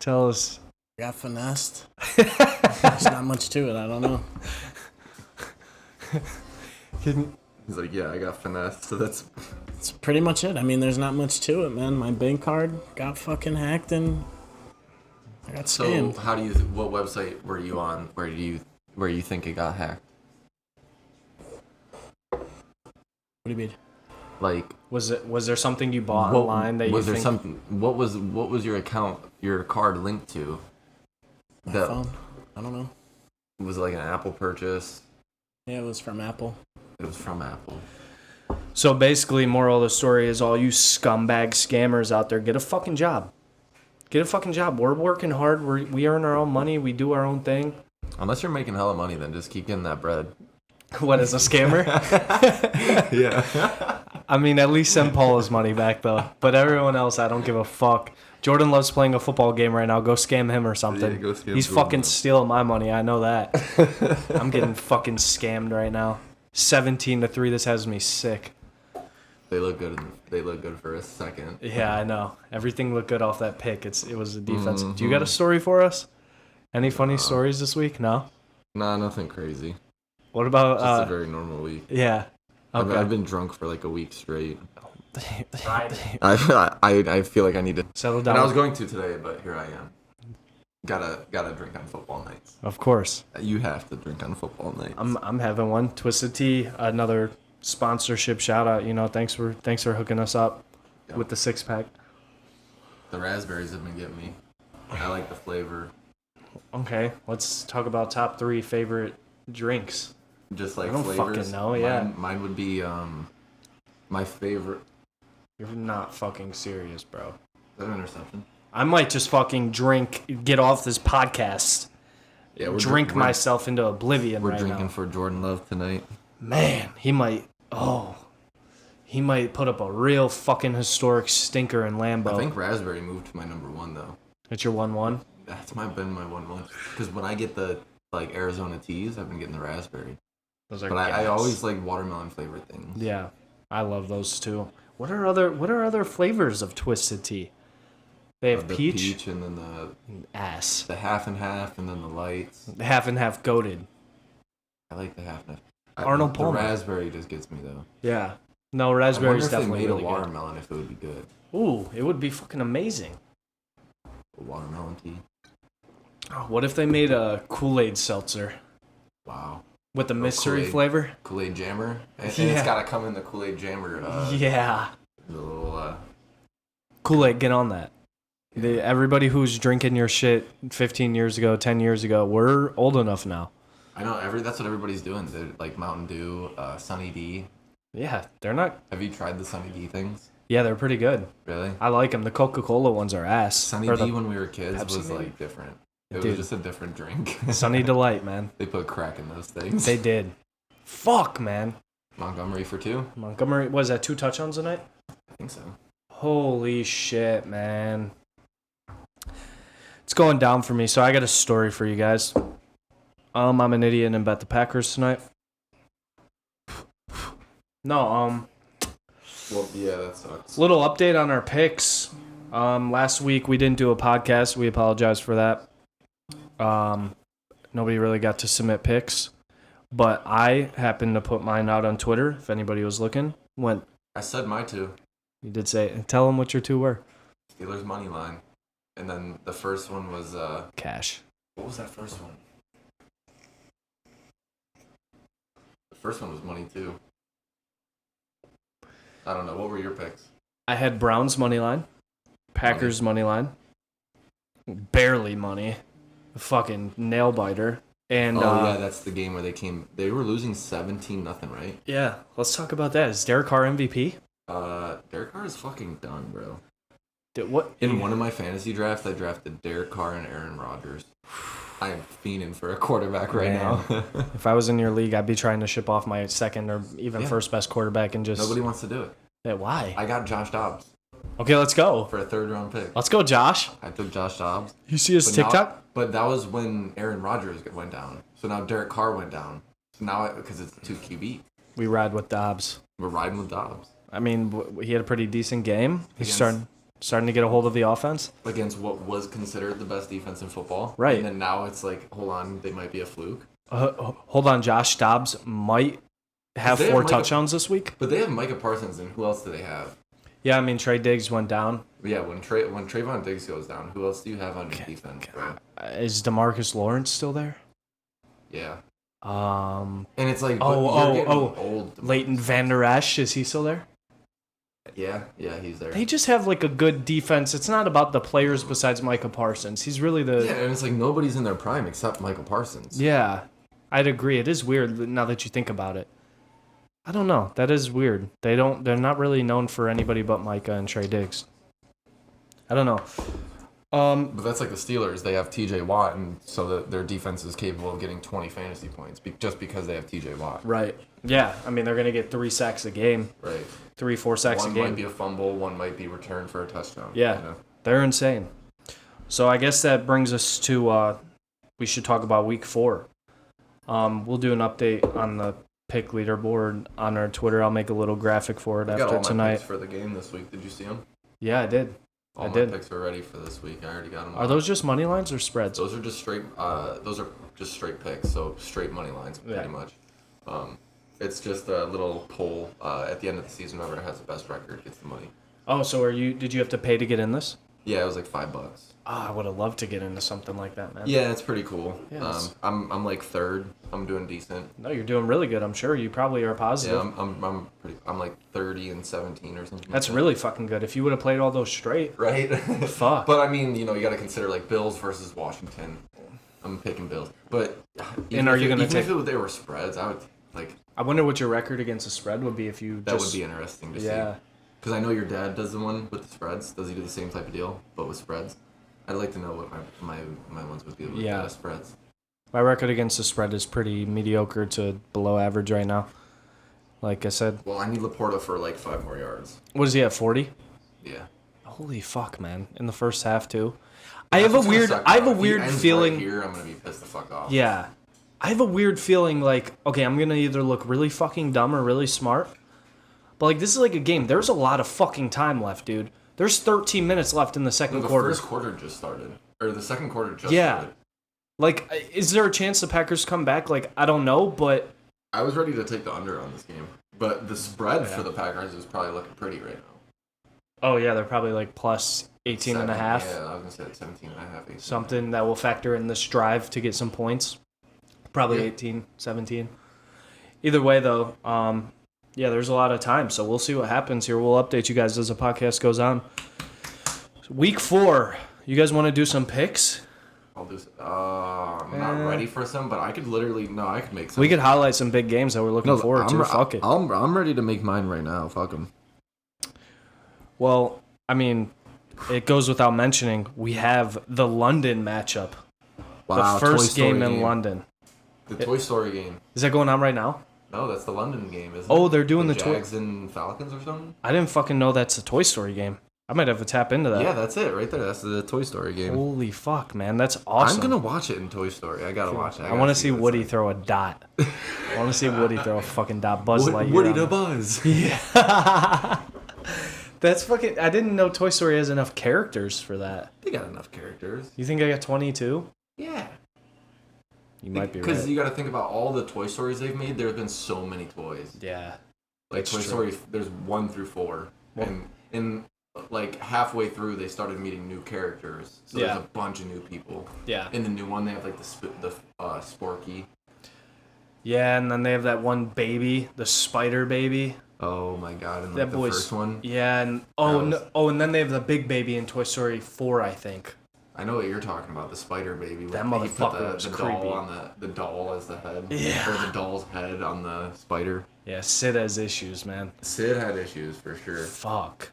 Tell us. Got finessed. There's not much to it. I don't know. He's like, yeah, I got finessed, so that's pretty much it. I mean, there's not much to it, man. My bank card got fucking hacked and I got scammed. So, what website were you on where you think it got hacked? What do you mean? Like, was there something you bought online that was you there think... something? What was your account, your card linked to? My phone? I don't know. Was it like an Apple purchase? Yeah, it was from Apple. It was from Apple. So basically, moral of the story is all you scumbag scammers out there, get a fucking job. Get a fucking job. We're working hard. We earn our own money. We do our own thing. Unless you're making hella money, then just keep getting that bread. What, is a scammer? Yeah. I mean, at least send Paul his money back, though. But everyone else, I don't give a fuck. Jordan loves playing a football game right now. Go scam him or something. Yeah, go scam He's Jordan. fucking stealing my money. I know that. I'm getting fucking scammed right now. 17-3. This has me sick. They look good. They look good for a second. Yeah, I know. Everything looked good off that pick. It was a defense. Do you got a story for us? Any funny stories this week? No? Nah, nothing crazy. What about... Just a very normal week. Yeah. Okay. I've been drunk for like a week straight. I feel like I need to settle down. And I was going to today, but here I am. Gotta drink on football nights. Of course. You have to drink on football nights. I'm having one. Twisted Tea, another sponsorship shout out. You know, thanks for hooking us up with the 6-pack. The raspberries have been getting me. I like the flavor. Okay, let's talk about top 3 favorite drinks. Just like I don't flavors. fucking know. Yeah. Mine would be my favorite. You're not fucking serious, bro. Is that an interception? I might just fucking get off this podcast. Yeah, drink myself into oblivion right now. We're drinking for Jordan Love tonight. Man, he might put up a real fucking historic stinker in Lambeau. I think raspberry moved to my number 1 though. It's your 1-1? That's been my 1-1. Because when I get the like Arizona teas, I've been getting the raspberry. Those are but I always like watermelon flavored things. Yeah, I love those too. What are other flavors of Twisted Tea? They have the peach and then the ass. The half and half and then the lights. The half and half goated. I like the half and half. Arnold Palmer. The raspberry just gets me though. Yeah. No, raspberry's definitely if they made really a watermelon good. if it would be good. Ooh, it would be fucking amazing. A watermelon tea. What if they made a Kool-Aid seltzer? Wow. With the mystery Kool-Aid, flavor? Kool-Aid jammer? And Yeah. it's got to come in the Kool-Aid jammer. Yeah. The little... Kool-Aid, get on that. Everybody who's drinking your shit 15 years ago, 10 years ago, we're old enough now. I know, that's what everybody's doing. They're like Mountain Dew, Sunny D. Yeah, they're not... Have you tried the Sunny D things? Yeah, they're pretty good. Really? I like them. The Coca-Cola ones are ass. Sunny D when we were kids Pepsi was maybe? like different. It Dude. was just a different drink. Sunny Delight, man. They put crack in those things. They did. Fuck, man. Montgomery for 2? Montgomery, was that 2 touchdowns tonight? I think so. Holy shit, man. It's going down for me, so I got a story for you guys. I'm an idiot and bet the Packers tonight. No, Well, yeah, that sucks. little update on our picks. Last week we didn't do a podcast. We apologize for that. Nobody really got to submit picks, but I happened to put mine out on Twitter. If anybody was looking, I said my two. you did say, tell them what your two were. Steelers money line, and then the first one was Cash. what was that first one? The first one was money too. I don't know. What were your picks? I had Browns money line, Packers money line, barely money, fucking nail biter, and yeah, that's the game where they were losing 17-0, right? yeah. Let's talk about that. Is Derek Carr MVP? Derek Carr is fucking done, bro. What In one of my fantasy drafts, I drafted Derek Carr and Aaron Rodgers. I am fiending for a quarterback right now. If I was in your league, I'd be trying to ship off my second or even first best quarterback and just Nobody wants to do it. Yeah, why? I got Josh Dobbs Okay, let's go. for a 3rd-round pick. Let's go, Josh. I took Josh Dobbs. You see his But now- TikTok? But that was when Aaron Rodgers went down. So now Derek Carr went down. So now, because it's 2 QB, We ride with Dobbs. we're riding with Dobbs. I mean, he had a pretty decent game. He's Against- starting to get a hold of the offense. Against what was considered the best defense in football. Right. And then now it's like, hold on, they might be a fluke. Hold on, Josh Dobbs might have They have 4 Micah- touchdowns this week. But they have Micah Parsons, and who else do they have? Yeah, I mean, Trey Diggs went down. But yeah, when Trayvon Diggs goes down, who else do you have on your defense, bro? Is DeMarcus Lawrence still there? Yeah. Um, And it's like, Oh, you're getting oh, old. Leighton Vander Esch, is he still there? Yeah, he's there. They just have like a good defense. It's not about the players besides Micah Parsons. He's really Yeah, and it's like nobody's in their prime except Michael Parsons. Yeah, I'd agree. It is weird now that you think about it. I don't know. That is weird. They're not really known for anybody but Micah and Trey Diggs. I don't know. But that's like the Steelers. They have T.J. Watt, and so that their defense is capable of getting 20 fantasy points just because they have T.J. Watt. Right. Yeah. I mean, they're going to get 3 sacks a game. Right. 3-4 sacks One a game. might be a fumble. One might be returned for a touchdown. Yeah. You know? They're insane. So I guess that brings us to we should talk about week 4. We'll do an update on the pick leaderboard on our Twitter. I'll make a little graphic for it I got after all my tonight. picks for the game this week. Did you see them? Yeah, I did. All I my did. picks are ready for this week. I already got them. Are those just money lines or spreads? Those are just straight. Those are just straight picks. So straight money lines, pretty Yeah. much. It's just a little poll at the end of the season. Whoever has the best record gets the money. Oh, so did you have to pay to get in this? Yeah, it was like $5. I would have loved to get into something like that, man. Yeah, it's pretty cool. Yeah, it's- I'm like 3rd. I'm doing decent. No, you're doing really good. I'm sure you probably are positive. Yeah, I'm like 30 and 17 or something. That's like that. really fucking good. If you would have played all those straight, right. fuck. But I mean, you got to consider like Bills versus Washington. I'm picking Bills. But And are you gonna take? If they were spreads, I would like. I wonder what your record against the spread would be if you. That would be interesting to see. Yeah. Because I know your dad does the one with the spreads. Does he do the same type of deal, but with spreads? I'd like to know what my ones would be with spreads. My record against the spread is pretty mediocre to below average right now. Like I said. Well, I need Laporta for like 5 more yards. What is he at, 40? Yeah. Holy fuck, man! In the first half too. I have a weird feeling. Right here, I'm gonna be pissed the fuck off. Yeah. I have a weird feeling like, okay, I'm going to either look really fucking dumb or really smart. But, like, this is like a game. There's a lot of fucking time left, dude. There's 13 minutes left in the second quarter. The first quarter just started. Or the second quarter just Yeah. started. Like, is there a chance the Packers come back? Like, I don't know, but... I was ready to take the under on this game. But the spread for the Packers is probably looking pretty right now. Oh, yeah, they're probably, like, plus 18 and a half. Yeah, I was going to say like 17 and a half. 18. Something that will factor in this drive to get some points. Probably 18, 17. Either way, though, yeah, there's a lot of time, so we'll see what happens here. We'll update you guys as the podcast goes on. Week 4, you guys want to do some picks? I'll do. I'm not ready for some, but I could make some. We could highlight some big games that we're looking forward to. Fuck it. I'm ready to make mine right now. Fuck them. Well, I mean, it goes without mentioning, we have the London matchup. Wow, the first game in London. The Toy Story game. Is that going on right now? No, that's the London game, isn't it? Oh, they're doing the Jags and Falcons or something? I didn't fucking know that's a Toy Story game. I might have to tap into that. Yeah, that's it right there. That's the Toy Story game. Holy fuck, man. That's awesome. I'm going to watch it in Toy Story. I got to watch it. I want to see Woody throw a dot. I want to see Woody throw a fucking dot. Buzz Lightyear. Woody the Buzz. Yeah. That's fucking... I didn't know Toy Story has enough characters for that. They got enough characters. You think I got 22? Yeah. You might be right. Because you got to think about all the Toy Stories they've made. There have been so many toys. Yeah. Like Toy Story, there's 1 through 4. Well, and like halfway through, they started meeting new characters. So there's a bunch of new people. Yeah. In the new one, they have like the Sporky. Yeah, and then they have that one baby, the spider baby. Oh my god! And That like the first one. Yeah, and and then they have the big baby in Toy Story 4, I think. I know what you're talking about, the spider baby. That motherfucker was creepy. Doll on the doll as the head. Yeah. Or the doll's head on the spider. Yeah, Sid has issues, man. Sid had issues for sure. Fuck.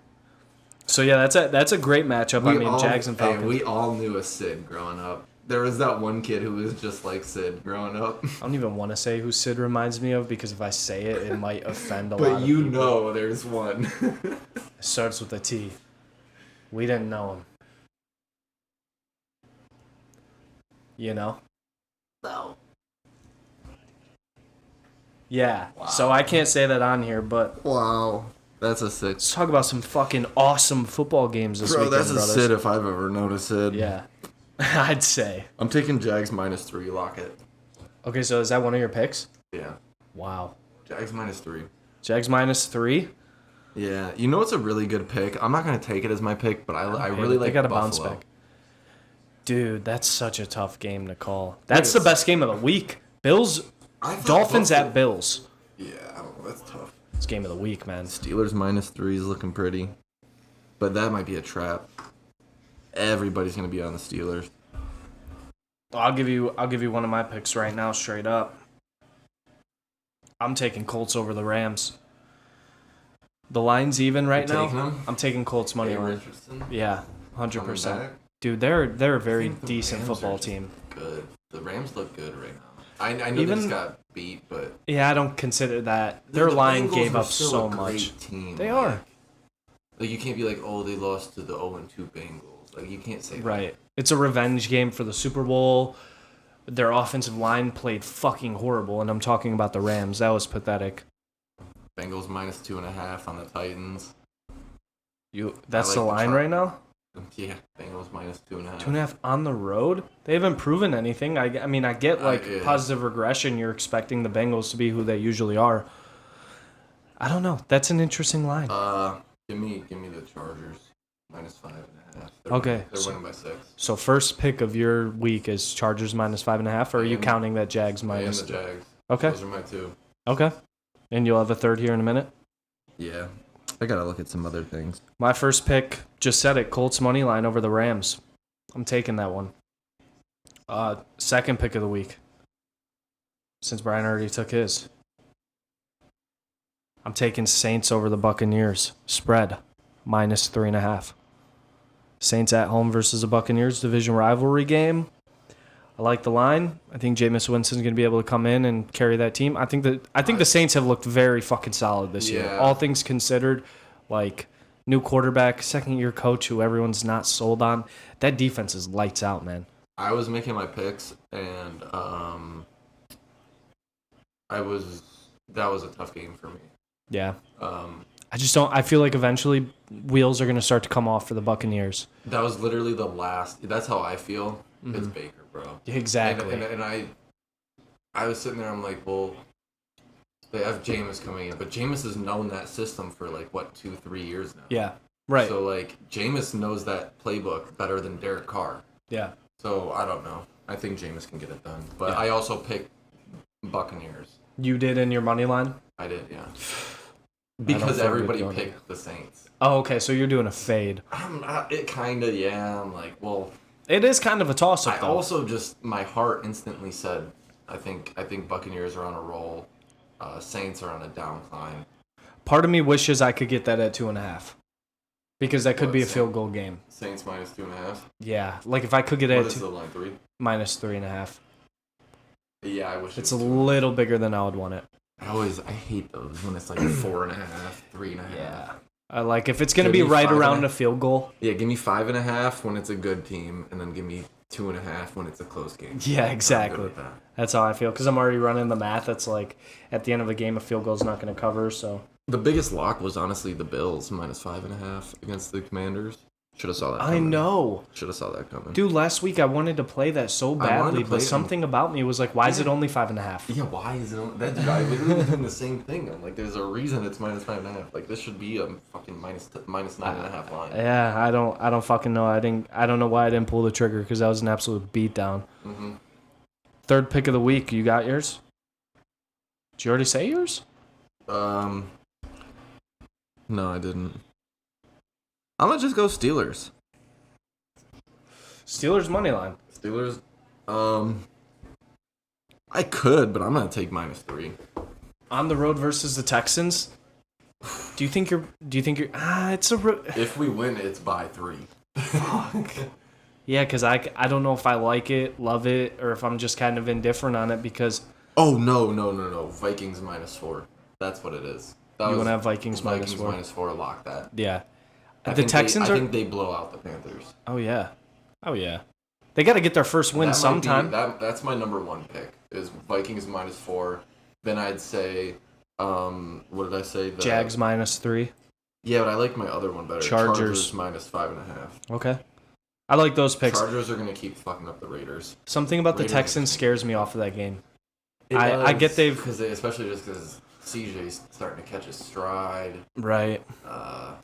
So yeah, that's a great matchup. Jags and Falcons. Hey, we all knew a Sid growing up. There was that one kid who was just like Sid growing up. I don't even want to say who Sid reminds me of because if I say it, it might offend a lot of people. But you know there's one. It starts with a T. We didn't know him. You know? No. Yeah. Wow. So I can't say that on here, but... Wow. That's a Sid. Let's talk about some fucking awesome football games this weekend, that's a brothers. Sid if I've ever known a Sid. Yeah. I'd say. I'm taking Jags -3, lock it. Okay, so is that one of your picks? Yeah. Wow. Jags -3. Jags -3? Yeah. You know what's a really good pick? I'm not going to take it as my pick, but I really like They got a Buffalo. bounce back. Dude, that's such a tough game to call. That's the best game of the week. Dolphins at Bills. Yeah, I don't know. That's tough. It's game of the week, man. Steelers -3 is looking pretty. But that might be a trap. Everybody's going to be on the Steelers. I'll give you one of my picks right now, straight up. I'm taking Colts over the Rams. The line's even right now. Taking them? I'm taking Colts money line. Richardson? Yeah, 100%. Back? Dude, they're a very The decent Rams football are just team. Good. The Rams look good right now. I know they just got beat, but... Yeah, I don't consider that. Their line Bengals gave are up still so a great much. Team. They are. Like, you can't be like, oh, they lost to the 0-2 Bengals. Like, you can't say that. Right. It's a revenge game for the Super Bowl. Their offensive line played fucking horrible, and I'm talking about the Rams. That was pathetic. Bengals -2.5 on the Titans. That's like the the line chart. right now? Yeah, Bengals -2.5. 2.5 on the road? They haven't proven anything. I mean, I get, positive regression. You're expecting the Bengals to be who they usually are. I don't know. That's an interesting line. Give me the Chargers -5.5. Okay. They're winning by 6. So first pick of your week is Chargers -5.5, or are you counting that Jags minus? And the Jags. Okay. Those are my 2. Okay. And you'll have a third here in a minute? Yeah. I gotta look at some other things. My first pick, just said it, Colts money line over the Rams. I'm taking that one. Second pick of the week, since Brian already took his. I'm taking Saints over the Buccaneers. Spread, -3.5. Saints at home versus the Buccaneers, division rivalry game. I like the line. I think Jameis Winston's going to be able to come in and carry that team. I think the Saints have looked very fucking solid this year. All things considered, like new quarterback, second-year coach who everyone's not sold on. That defense is lights out, man. I was making my picks, and that was a tough game for me. Yeah. I just don't. I feel like eventually wheels are going to start to come off for the Buccaneers. That was literally the last. That's how I feel. Mm-hmm. It's Baker, bro. Exactly. And I was sitting there. I'm like, well, they have Jameis coming in, but Jameis has known that system for 2-3 years now. Yeah. Right. So Jameis knows that playbook better than Derek Carr. Yeah. So I don't know. I think Jameis can get it done, but I also picked Buccaneers. You did in your money line? I did, yeah. Because everybody picked the Saints. Oh, okay. So you're doing a fade. It kind of, yeah. I'm like, well... It is kind of a toss-up, though. Also just, my heart instantly said, I think Buccaneers are on a roll. Saints are on a downcline. Part of me wishes I could get that at 2.5. Because that could be a field goal game. Saints -2.5? Yeah. If I could get it What at is the line, 3? -3.5. Yeah, I wish it's a little bigger than I would want it. I hate those when it's 4.5, 3.5. Yeah. Like if it's going to Give be me right 5.5. around a field goal. Yeah, give me 5.5 when it's a good team, and then give me 2.5 when it's a close game. Yeah, I'm exactly. good with that. That's how I feel because I'm already running the math. That's like at the end of a game, a field goal is not going to cover. So The biggest lock was honestly the Bills -5.5 against the Commanders. Should have saw that I coming. know. Should have saw that coming. Dude, last week I wanted to play that so badly, play but it something about me was like, why is it only 5.5? Yeah, why is it on that? Dude, I literally was doing the same thing. I'm like, there's a reason it's -5.5. Like, this should be a fucking minus 9.5 line. Yeah, I don't fucking know. I don't know why I didn't pull the trigger because that was an absolute beatdown. Mm-hmm. Third pick of the week. You got yours? Did you already say yours? No, I didn't. I'm gonna just go Steelers. Steelers money line. Steelers. I could, but I'm gonna take -3. On the road versus the Texans. Do you think you're? It's a. If we win, it's by 3. Fuck. Yeah, because I don't know if I like it, love it, or if I'm just kind of indifferent on it because. Oh no! Vikings -4. That's what it is. You want to have Vikings -4? -4. Lock that. Yeah. I The Texans I think they blow out the Panthers. Oh yeah. They got to get their first win sometime. That's my number 1 pick. Is Vikings -4. Then I'd say, what did I say? The Jags -3. Yeah, but I like my other one better. Chargers -5.5. Okay. I like those picks. Chargers are gonna keep fucking up the Raiders. Something about the Raiders Texans scares me off of that game. It I does, get they've especially just because CJ's starting to catch his stride. right,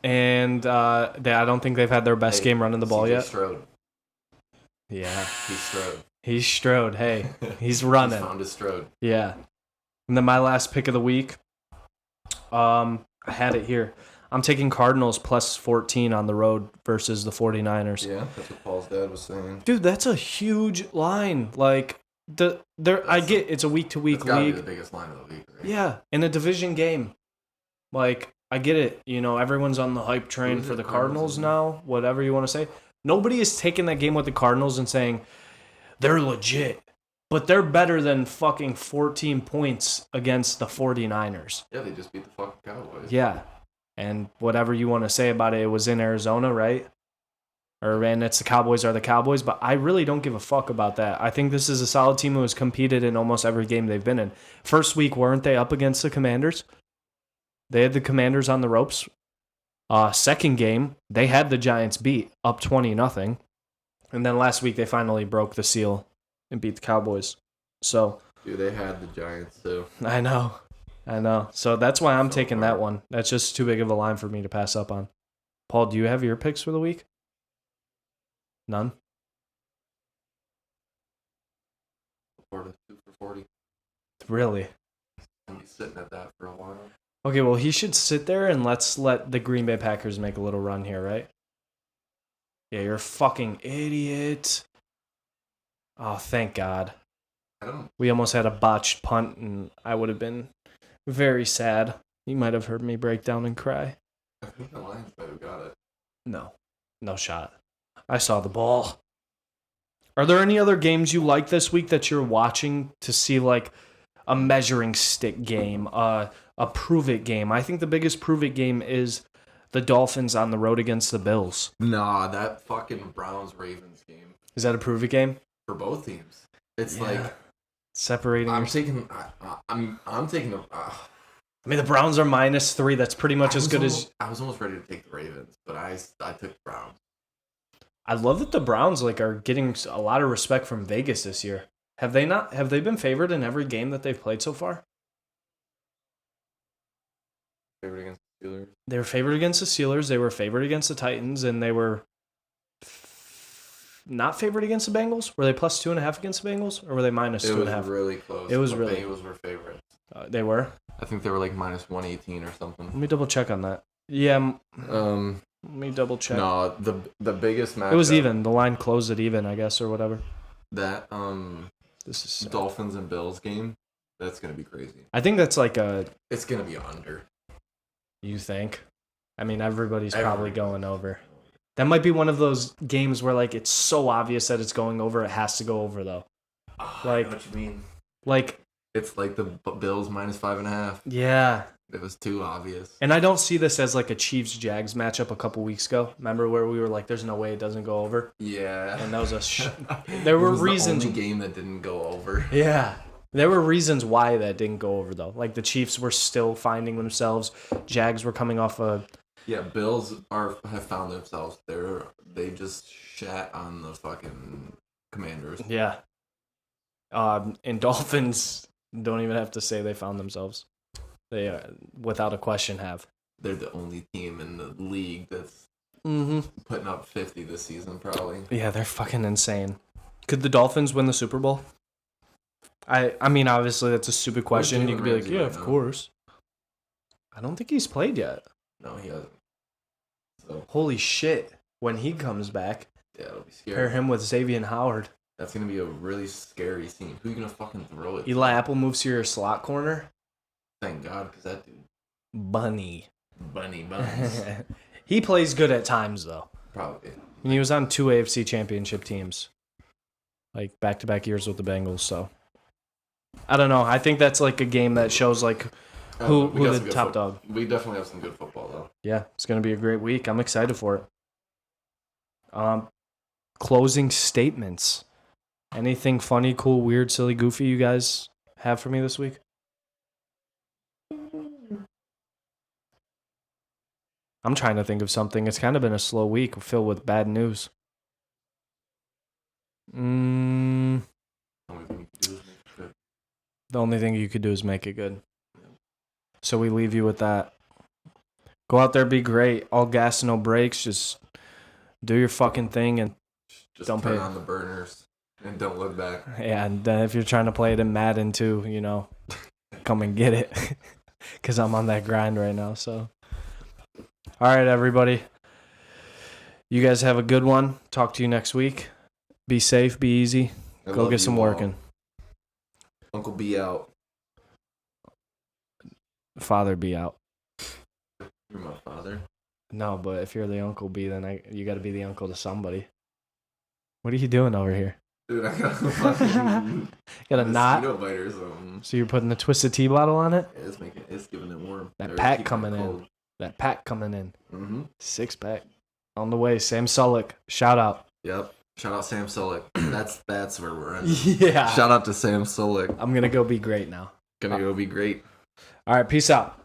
and I don't think they've had their best game running the ball CJ yet. Stroud. Yeah, He's Stroud. he's Strode. Hey, he's running. He's found his Stroud. Yeah, and then my last pick of the week. I had it here. I'm taking Cardinals +14 on the road versus the 49ers. Yeah, that's what Paul's dad was saying. Dude, that's a huge line. Like I get it's a week-to-week It's gotta league. be the biggest line of the league, right? Yeah, in a division game. Like, I get it. You know, everyone's on the hype train Who is for it, the Cardinals? Cardinals now, whatever you want to say. Nobody is taking that game with the Cardinals and saying they're legit. But they're better than fucking 14 points against the 49ers. Yeah, they just beat the fucking Cowboys. Yeah. And whatever you want to say about it, it was in Arizona, right? And it's the Cowboys are the Cowboys, but I really don't give a fuck about that. I think this is a solid team who has competed in almost every game they've been in. First week, weren't they up against the Commanders? They had the Commanders on the ropes. Second game, they had the Giants beat up 20-0. And then last week, they finally broke the seal and beat the Cowboys. So, Dude, they had the Giants, too. I know. So that's why I'm So taking hard. that one. That's just too big of a line for me to pass up on. Paul, do you have your picks for the week? None? Florida 2 for 40. Really? Gonna be sitting at that for a while. Okay, well, he should sit there and let's let the Green Bay Packers make a little run here, right? Yeah, you're a fucking idiot. Oh, thank God. I don't. We almost had a botched punt, and I would have been very sad. You might have heard me break down and cry. I think the Lions might have got it. No shot. I saw the ball. Are there any other games you like this week that you're watching to see, like, a measuring stick game, a prove-it game? I think the biggest prove-it game is the Dolphins on the road against the Bills. Nah, that fucking Browns-Ravens game. Is that a prove-it game? For both teams. It's Yeah. like... Separating. I'm your- taking the... I mean, the Browns are -3. That's pretty much as good as... I was almost ready to take the Ravens, but I took the Browns. I love that the Browns are getting a lot of respect from Vegas this year. Have they not? Have they been favored in every game that they've played so far? Favored against the Steelers. They were favored against the Steelers. They were favored against the Titans, and they were not favored against the Bengals. Were they +2.5 against the Bengals, or were they -2.5? It was really close. It was The really- Bengals were favorites. They were. I think they were like -118 or Let something. me double check on that. Yeah, let Um, me double check. no, the biggest match. It was even. The line closed at even, I guess, or whatever. That This is. Dolphins and Bills game. That's gonna be crazy. I think that's like a. It's gonna be under. You think? I mean, everybody's probably Everybody. going over. That might be one of those games where, like, it's so obvious that it's going over. It has to go over, though. Oh, Like- I know what you mean. Like, It's like the Bills -5.5. yeah, It was too obvious. And I don't see this as like a Chiefs-Jags matchup a couple weeks ago. Remember where we were like, there's no way it doesn't go over? Yeah. And that was there were reasons. The only game that didn't go over. Yeah. There were reasons why that didn't go over, though. Like, the Chiefs were still finding themselves. Jags were coming off a... Yeah, Bills have found themselves. They just shat on the fucking Commanders. Yeah. And Dolphins don't even have to say they found themselves. They, without a question, have. They're the only team in the league that's putting up 50 this season, probably. Yeah, they're fucking insane. Could the Dolphins win the Super Bowl? I mean, obviously, that's a stupid question. You could be like, yeah, of course. I don't think he's played yet. No, he hasn't. So, holy shit. When he comes back, yeah, it'll be scary. pair him with Xavier Howard. That's going to be a really scary scene. Who are you going to fucking throw it Eli to? Apple moves to your slot corner. Thank God, because that dude... Bunny. Bunny buns. He plays good at times, though. Probably. And he was on 2 AFC championship teams. Like, back-to-back years with the Bengals, so... I don't know. I think that's like a game that shows like who the top dog. We definitely have some good football though. Yeah, it's gonna be a great week. I'm excited for it. Closing statements. Anything funny, cool, weird, silly, goofy you guys have for me this week? I'm trying to think of something. It's kind of been a slow week filled with bad news. The only thing you could do is make it good. So we leave you with that. Go out there, be great. All gas, no brakes. Just do your fucking thing and just don't turn pay on the burners and don't look back. Yeah, and then if you're trying to play it in Madden too, you know, come and get it. Because I'm on that grind right now. So, all right, everybody. You guys have a good one. Talk to you next week. Be safe. Be easy. Go get some working. Uncle B out. Father B out. You're my father. No, but if you're the Uncle B, then you got to be the uncle to somebody. What are you doing over here? Dude, I got a fucking got a knot. mosquito bite or something. So you're putting the Twisted Tea bottle on it? Yeah, it's giving it warm. That pack coming in. That pack coming in. 6-pack on the way. Sam Sullick, shout out. Yep. Shout out Sam Sullick. That's where we're at. Yeah. Shout out to Sam Sullick. I'm gonna go be great now. Gonna go be great. All right, peace out.